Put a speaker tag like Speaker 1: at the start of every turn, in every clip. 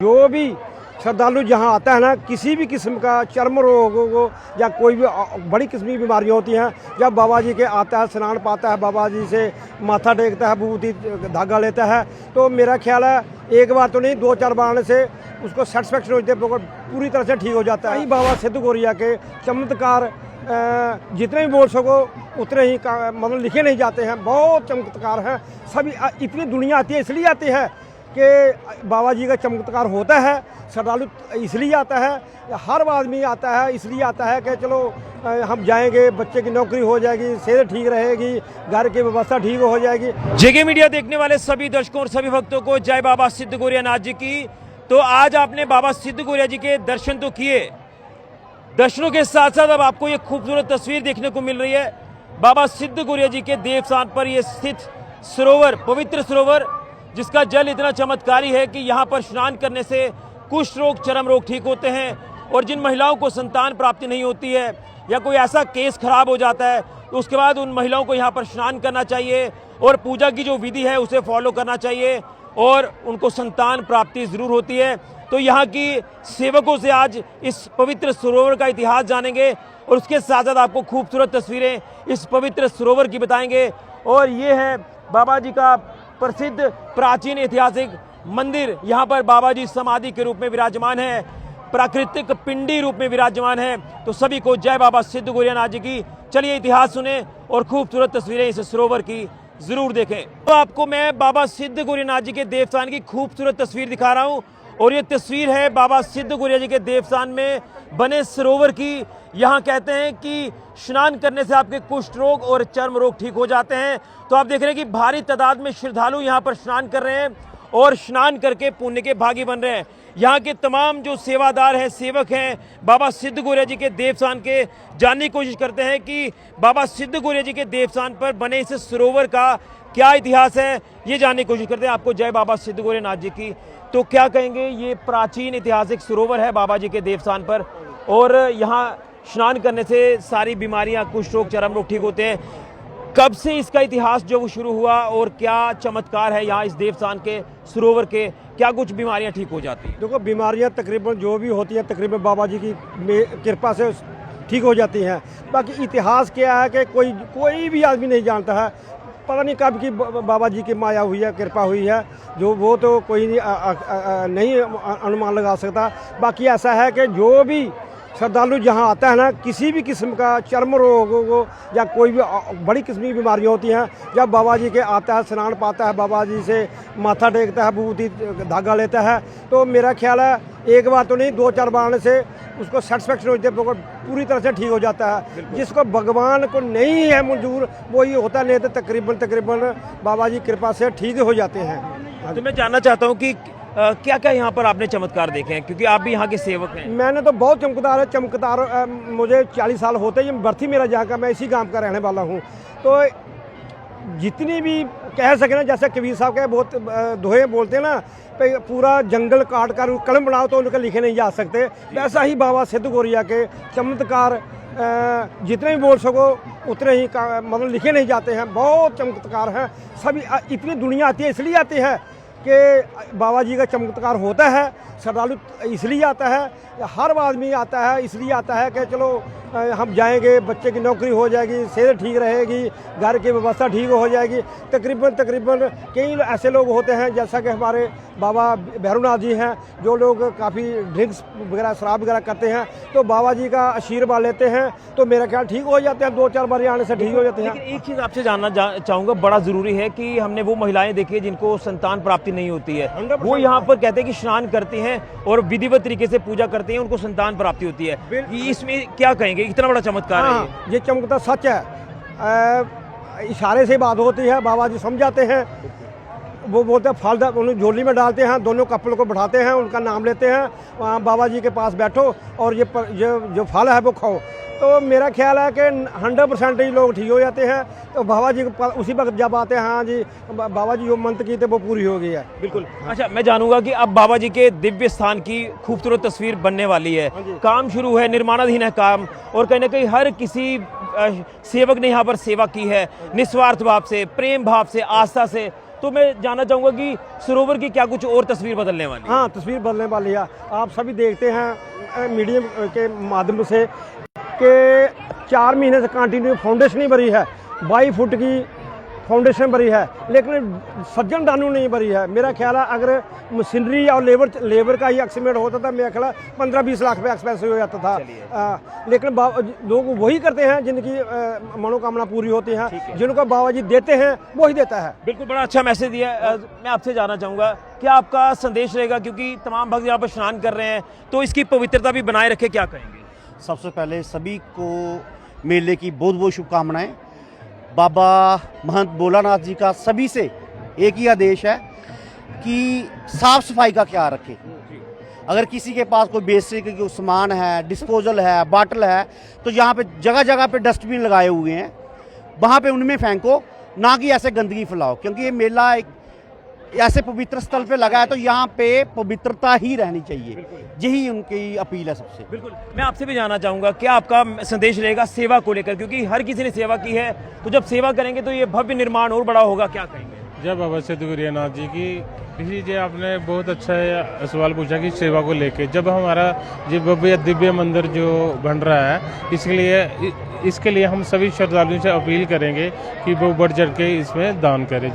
Speaker 1: जो भी श्रद्धालु जहाँ आता है ना, किसी भी किस्म का चर्म रोग हो या कोई भी बड़ी किस्म की बीमारियाँ होती हैं, जब बाबा जी के आता है, स्नान पाता है, बाबा जी से माथा टेकता है, विभूति धागा लेता है, तो मेरा ख्याल है एक बार तो नहीं 2-4 बार आने से उसको सेटिस्फेक्शन होती है, पूरी तरह से ठीक हो जाता है। बाबा सिद्ध गौरिया के चमत्कार जितने भी बोल सको उतने ही मतलब लिखे नहीं जाते हैं। बहुत चमत्कार हैं, सभी इतनी दुनिया आती है, इसलिए आती है कि बाबा जी का चमत्कार होता है। श्रद्धालु इसलिए आता है, हर आदमी आता है इसलिए आता है कि चलो हम जाएंगे, बच्चे की नौकरी हो जाएगी, सेहत ठीक रहेगी, घर की व्यवस्था ठीक हो जाएगी।
Speaker 2: जेके मीडिया देखने वाले सभी दर्शकों और सभी भक्तों को जय बाबा सिद्ध गौरिया नाथ जी की। तो आज आपने बाबा सिद्ध गौरिया जी के दर्शन तो किए, दर्शनों के साथ साथ अब आपको ये खूबसूरत तस्वीर देखने को मिल रही है। बाबा सिद्ध गौरिया जी के देवस्थान पर ये स्थित सरोवर, पवित्र सरोवर, जिसका जल इतना चमत्कारी है कि यहाँ पर स्नान करने से कुष्ठ रोग, चर्म रोग ठीक होते हैं। और जिन महिलाओं को संतान प्राप्ति नहीं होती है या कोई ऐसा केस खराब हो जाता है, तो उसके बाद उन महिलाओं को यहाँ पर स्नान करना चाहिए और पूजा की जो विधि है उसे फॉलो करना चाहिए और उनको संतान प्राप्ति जरूर होती है। तो यहाँ की सेवकों से आज इस पवित्र सरोवर का इतिहास जानेंगे और उसके साथ साथ आपको खूबसूरत तस्वीरें इस पवित्र सरोवर की बताएंगे। और ये है बाबा जी का प्रसिद्ध प्राचीन ऐतिहासिक मंदिर। यहाँ पर बाबा जी समाधि के रूप में विराजमान है, प्राकृतिक पिंडी रूप में विराजमान है। तो सभी को जय बाबा सिद्ध गौरिया नाथ जी की। चलिए इतिहास सुने और खूबसूरत तस्वीरें इस सरोवर की जरूर देखें। तो आपको मैं बाबा सिद्ध गौरिया नाथ जी के देवस्थान की खूबसूरत तस्वीर दिखा रहा हूँ और ये तस्वीर है बाबा सिद्ध गौरिया जी के देवस्थान में बने सरोवर की। यहाँ कहते हैं कि स्नान करने से आपके कुष्ठ रोग और चर्म रोग ठीक हो जाते हैं। तो आप देख रहे हैं कि भारी तादाद में श्रद्धालु यहाँ पर स्नान कर रहे हैं और स्नान करके पुण्य के भागी बन रहे हैं। यहाँ के तमाम जो सेवादार हैं, सेवक हैं, बाबा सिद्ध गौरिया जी के देवस्थान के जानने की कोशिश करते हैं कि बाबा सिद्ध गौरिया जी के देवस्थान पर बने इस सरोवर का क्या इतिहास है, ये जानने की कोशिश करते हैं। आपको जय बाबा सिद्ध गौरिया नाथ जी की। तो क्या कहेंगे, ये प्राचीन ऐतिहासिक सरोवर है बाबा जी के देवस्थान पर और यहाँ स्नान करने से सारी बीमारियां, कुष्ठ रोग, चर्म रोग ठीक होते हैं। कब से इसका इतिहास जो शुरू हुआ और क्या चमत्कार है यहाँ इस देवस्थान के सरोवर के, क्या कुछ बीमारियां ठीक हो जाती हैं?
Speaker 1: देखो, बीमारियां तकरीबन जो भी होती हैं तकरीबन बाबा जी की कृपा से ठीक हो जाती हैं। बाकी इतिहास क्या है कि कोई भी आदमी नहीं जानता है, पता नहीं कब की बाबा जी की माया हुई है, कृपा हुई है, जो वो तो कोई नहीं अनुमान लगा सकता। बाकी ऐसा है कि जो भी श्रद्धालु जहाँ आता है ना, किसी भी किस्म का चर्म रोग हो या कोई भी बड़ी किस्म की बीमारियाँ होती हैं, जब बाबा जी के आता है, स्नान पाता है, बाबा जी से माथा टेकता है, विभूति धागा लेता है, तो मेरा ख्याल है एक बार तो नहीं 2-4 बार आने से उसको सेटिस्फेक्शन होती है, पूरी तरह से ठीक हो जाता है। जिसको भगवान को नहीं है मंजूर वो ही होता नहीं, तो तकरीबन बाबा जी कृपा से ठीक हो जाते हैं।
Speaker 2: तो मैं जानना चाहता हूँ कि क्या क्या यहाँ पर आपने चमत्कार देखे हैं, क्योंकि आप भी यहाँ के सेवक हैं।
Speaker 1: मैंने तो बहुत चमत्कार मुझे 40 साल होते हैं, बर्थी मेरा जहाँ का, मैं इसी गांव का रहने वाला हूँ। तो जितनी भी कह सके ना, जैसे कबीर साहब के बहुत दोहे बोलते हैं ना, पूरा जंगल काट कर कलम बनाओ तो उनके लिखे नहीं जा सकते, वैसा ही बाबा सिद्ध गौरिया के चमत्कार जितने भी बोल सको उतने ही मतलब लिखे नहीं जाते हैं। बहुत चमत्कार हैं, सभी इतनी दुनिया आती है, इसलिए आती है कि बाबा जी का चमत्कार होता है। श्रद्धालु इसलिए आता है, हर आदमी आता है इसलिए आता है कि चलो हम जाएंगे, बच्चे की नौकरी हो जाएगी, सेहत ठीक रहेगी, घर की व्यवस्था ठीक हो जाएगी। तकरीबन कई ऐसे लोग होते हैं, जैसा कि हमारे बाबा भैरवनाथ जी हैं, जो लोग काफ़ी ड्रिंक्स वगैरह, शराब वगैरह करते हैं, तो बाबा जी का आशीर्वाद लेते हैं तो मेरा ख्याल ठीक हो जाते हैं, 2-4 बार आने से ठीक हो जाते हैं।
Speaker 2: एक चीज़ आपसे जानना चाहूँगा, बड़ा ज़रूरी है कि हमने वो महिलाएं देखी है जिनको संतान प्राप्ति नहीं होती है, वो यहाँ पर कहते हैं कि स्नान करती हैं और विधिवत तरीके से पूजा करती हैं, उनको संतान प्राप्ति होती है। इसमें क्या कहेंगे, इतना बड़ा चमत्कार है
Speaker 1: ये चमत्कार सच है। इशारे से बात होती है, बाबा जी समझाते हैं, वो बोलते हैं फल उन्हें झोली में डालते हैं, दोनों कपल को बैठाते हैं, उनका नाम लेते हैं, वहाँ बाबा जी के पास बैठो और ये जो फल है वो खाओ। तो मेरा ख्याल है कि 100% ही लोग ठीक हो जाते हैं। तो बाबा जी उसी वक्त जब आते हैं, हाँ जी बाबा जी जो मंत्र की थे वो पूरी हो गई है।
Speaker 2: बिल्कुल। अच्छा, मैं जानूंगा कि अब बाबा जी के दिव्य स्थान की खूबसूरत तस्वीर बनने वाली है, काम शुरू है, निर्माणाधीन है काम, और कहीं ना कहीं हर किसी सेवक ने यहाँ पर सेवा की है निस्वार्थ भाव से, प्रेम भाव से, आस्था से। तो मैं जानना चाहूँगा कि सरोवर की क्या कुछ और तस्वीर बदलने वाली है?
Speaker 1: हाँ, तस्वीर बदलने वाली है। आप सभी देखते हैं मीडिया के माध्यम से कि 4 महीने से कंटिन्यू फाउंडेशन ही भरी है, 22 फुट की फाउंडेशन भरी है, लेकिन सज्जन डानू नहीं भरी है। मेरा ख्याल है अगर मशीनरी और लेबर का ही एक्सपेंड होता था, मेरा ख्याल है 15-20 लाख रुपये एक्सपेंस हो जाता था। लेकिन लोग वही करते हैं जिनकी मनोकामना पूरी होती है, जिनको बाबा जी देते हैं वही देता है।
Speaker 2: बिल्कुल, बड़ा अच्छा मैसेज दिया है। मैं आपसे जानना चाहूँगा क्या आपका संदेश रहेगा, क्योंकि तमाम भक्त यहाँ पर स्नान कर रहे हैं तो इसकी पवित्रता भी बनाए रखे, क्या कहेंगे?
Speaker 3: सबसे पहले सभी को मेले की बहुत बहुत शुभकामनाएं। बाबा महंत भोलानाथ जी का सभी से एक ही आदेश है कि साफ सफाई का ख्याल रखें। अगर किसी के पास कोई बेसिक कोई सामान है, डिस्पोजल है, बाटल है, तो यहाँ पे जगह जगह पे डस्टबिन लगाए हुए हैं, वहाँ पे उनमें फेंको, ना कि ऐसे गंदगी फैलाओ। क्योंकि ये मेला एक ऐसे पवित्र स्थल पे लगा है तो यहाँ पे पवित्रता ही रहनी चाहिए, यही उनकी अपील है सबसे।
Speaker 2: बिल्कुल, मैं आपसे भी जानना चाहूँगा क्या आपका संदेश रहेगा सेवा को लेकर, क्योंकि हर किसी ने सेवा की है, तो जब सेवा करेंगे तो ये भव्य निर्माण और बड़ा होगा, क्या कहेंगे?
Speaker 4: जय बाबा सिद्ध गोरियानाथ जी की। इसी जी आपने बहुत अच्छा सवाल पूछा कि सेवा को लेके, जब हमारा ये भव्य दिव्य मंदिर जो बन रहा है, इसके लिए हम सभी श्रद्धालुओं से अपील करेंगे कि वो बढ़ चढ़ के इसमें दान करें,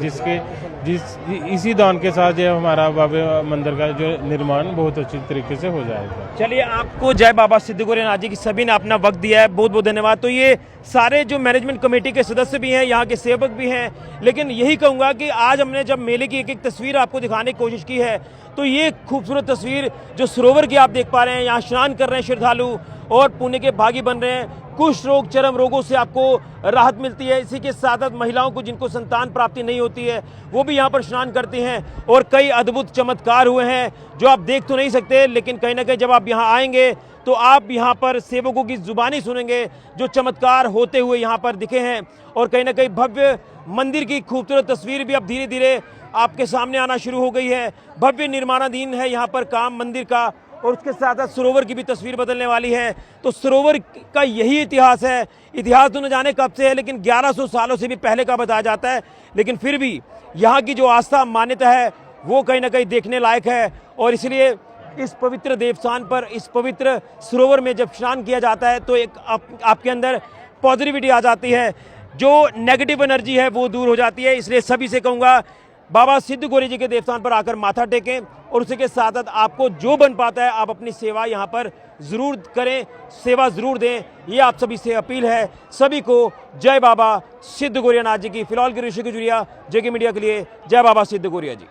Speaker 4: इसी दान के साथ जो हमारा बाबा मंदिर का जो निर्माण बहुत अच्छी तरीके से हो जाएगा।
Speaker 2: चलिए, आपको जय बाबा सिद्ध गोरियानाथ जी की सभी ने अपना वक्त दिया है, बहुत बहुत धन्यवाद। तो ये सारे जो मैनेजमेंट कमेटी के सदस्य भी हैं, यहाँ के सेवक भी हैं, लेकिन यही कहूँगा कि आज हमने जब मेले की एक एक तस्वीर आपको दिखाने की कोशिश की है, तो ये खूबसूरत तस्वीर जो सरोवर की आप देख पा रहे हैं, यहाँ स्नान कर रहे हैं श्रद्धालु और पुण्य के भागी बन रहे हैं। कुष्ठ रोग, चर्म रोगों से आपको राहत मिलती है। इसी के साथ साथ महिलाओं को जिनको संतान प्राप्ति नहीं होती है वो भी यहाँ पर स्नान करती हैं और कई अद्भुत चमत्कार हुए हैं जो आप देख तो नहीं सकते, लेकिन कहीं ना कहीं जब आप यहाँ आएंगे तो आप यहाँ पर सेवकों की जुबानी सुनेंगे जो चमत्कार होते हुए यहाँ पर दिखे हैं। और कहीं ना कहीं भव्य मंदिर की खूबसूरत तस्वीर भी अब धीरे धीरे आपके सामने आना शुरू हो गई है। भव्य निर्माणाधीन है यहाँ पर काम मंदिर का, और उसके साथ साथ सरोवर की भी तस्वीर बदलने वाली है। तो सरोवर का यही इतिहास है। इतिहास तो न जाने कब से है, लेकिन 1100 सालों से भी पहले का बताया जाता है, लेकिन फिर भी यहाँ की जो आस्था मान्यता है वो कहीं ना कहीं देखने लायक है। और इसलिए इस पवित्र देवस्थान पर, इस पवित्र सरोवर में जब स्नान किया जाता है तो एक आपके अंदर पॉजिटिविटी आ जाती है, जो नेगेटिव एनर्जी है वो दूर हो जाती है। इसलिए सभी से कहूँगा बाबा सिद्ध गोरिया जी के देवस्थान पर आकर माथा टेकें, और उसी के साथ साथ आपको जो बन पाता है आप अपनी सेवा यहाँ पर जरूर करें, सेवा जरूर दें, ये आप सभी से अपील है। सभी को जय बाबा सिद्ध गोरियानाथ जी की। फिलहाल की ऋषि गुजरिया, जेके मीडिया के लिए, जय बाबा सिद्ध गोरिया जी।